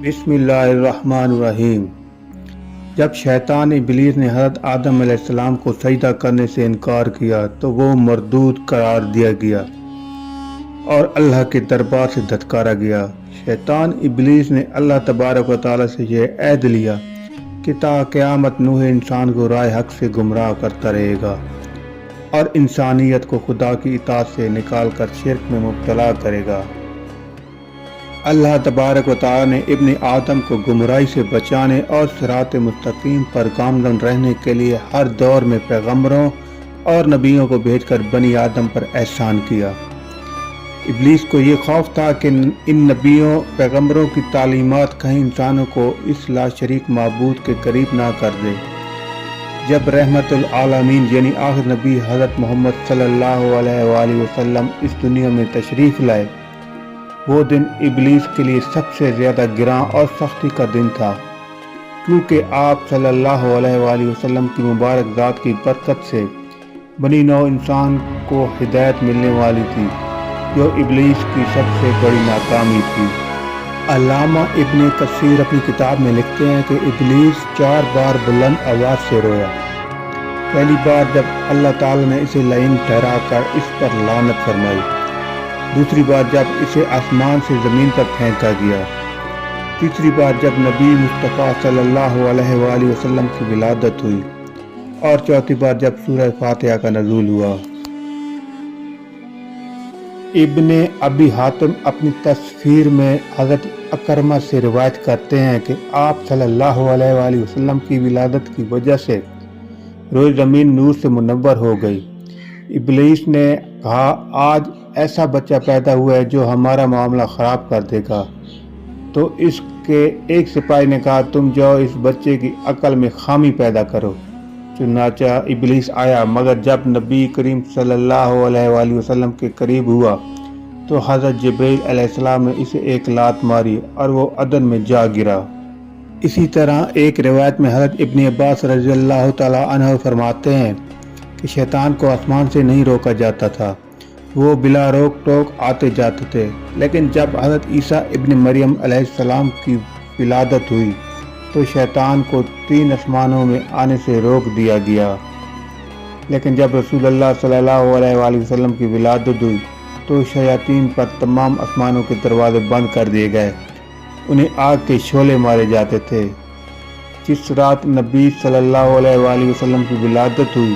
बिस्मिल्लाहिर्रहमानिर्रहीम। जब शैतान इब्लीस ने हज़रत आदम अलैहिस्सलाम को सजदा करने से इनकार किया तो वो मरदूद करार दिया गया और अल्लाह के दरबार से धत्कारा गया। शैतान इब्लीस ने अल्लाह तबारक व तआला से यह अहद लिया कि ता क़यामत नूह इंसान को राह हक से गुमराह करता रहेगा और इंसानियत को खुदा की इताअत से निकाल कर शिर्क में मुब्तला करेगा। अल्लाह तबारक व तआला ने इब्ने आदम को गुमराही से बचाने और सिरात मुस्तकीम पर गामज़न रहने के लिए हर दौर में पैगम्बरों और नबियों को भेजकर बनी आदम पर एहसान किया। इब्लीस को ये खौफ था कि इन नबियों पैगम्बरों की तालीमात कहीं इंसानों को इस लाशरीक माबूद के करीब ना कर दे। जब रहमतुल आलमीन यानी आखिर नबी हज़रत मोहम्मद सल्लल्लाहु अलैहि वसल्लम इस दुनिया में तशरीफ़ लाए, वो दिन इब्लीस के लिए सबसे ज़्यादा गिरां और सख्ती का दिन था, क्योंकि आप सल्लल्लाहु अलैहि वसल्लम की मुबारक ज़ात की बरकत से बनी नौ इंसान को हिदायत मिलने वाली थी, जो इब्लीस की सबसे बड़ी नाकामी थी। अल्लामा इब्ने कसीर अपनी किताब में लिखते हैं कि इब्लीस 4 बार बुलंद आवाज़ से रोया। पहली बार जब अल्लाह ताला ने इसे लाइन ठहरा कर इस पर लानत फरमाई, दूसरी बार जब इसे आसमान से ज़मीन पर फेंका गया, तीसरी बार जब नबी मुस्तफ़ा सल्लल्लाहु अलैहि वसल्लम की विलादत हुई और चौथी बार जब सूरह फातिहा का नज़ूल हुआ। इब्ने अबी हातिम अपनी तस्फीर में हज़रत अकरमा से रिवायत करते हैं कि आप सल्लल्लाहु अलैहि वसल्लम की विलादत की वजह से रोज़ ज़मीन नूर से मुनव्वर हो गई। इब्लीस ने कहा, आज ऐसा बच्चा पैदा हुआ है जो हमारा मामला ख़राब कर देगा। तो इसके एक सिपाही ने कहा, तुम जाओ इस बच्चे की अकल में खामी पैदा करो। चुनाचा इब्लीस आया, मगर जब नबी करीम सल्लल्लाहु अलैहि वसल्लम के करीब हुआ तो हज़रत जिब्रील अलैहिस्सलाम ने इसे एक लात मारी और वो अदन में जा गिरा। इसी तरह एक रिवायत में हज़रत इब्ने अब्बास रज़ियल्लाहु तआला अन्हु फरमाते हैं कि शैतान को आसमान से नहीं रोका जाता था, वो बिला रोक टोक आते जाते थे। लेकिन जब हज़रत ईसा इब्ने मरियम अलैहिस्सलाम की विलादत हुई तो शैतान को 3 आसमानों में आने से रोक दिया गया। लेकिन जब रसूलुल्लाह सल्लल्लाहु अलैहि वसल्लम की विलादत हुई तो शयातीन पर तमाम आसमानों के दरवाजे बंद कर दिए गए, उन्हें आग के शोले मारे जाते थे। जिस रात नबी सल्लल्लाहु अलैहि वसल्लम की विलादत हुई,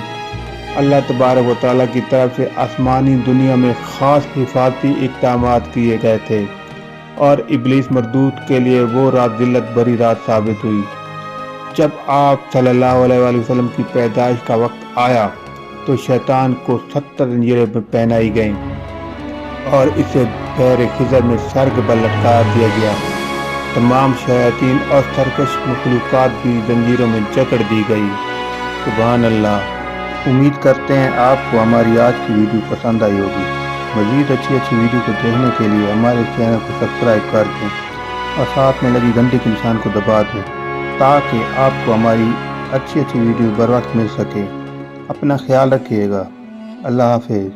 अल्लाह तबारक व तआला की तरफ से आसमानी दुनिया में ख़ास हिफाजती इक़दामात किए गए थे और इब्लीस मरदूद के लिए वो रात जिल्लत भरी रात साबित हुई। जब आप सल्लल्लाहु अलैहि वसल्लम की पैदाइश का वक्त आया तो शैतान को 70 जंजीरें पहनाई गईं और इसे बहरे खिज़र में सर्ग पर लटका दिया गया। तमाम शयातीन और सरकश मखलूक़ात भी जंजीरों में जकड़ दी गई। सुभान अल्लाह। उम्मीद करते हैं आपको हमारी आज की वीडियो पसंद आई होगी। मज़ीद अच्छी वीडियो को देखने के लिए हमारे चैनल को सब्सक्राइब कर दें और साथ में लगी घंटे के निशान को दबा दें, ताकि आपको हमारी अच्छी वीडियो बर वक्त मिल सके। अपना ख्याल रखिएगा। अल्लाह हाफ़िज़।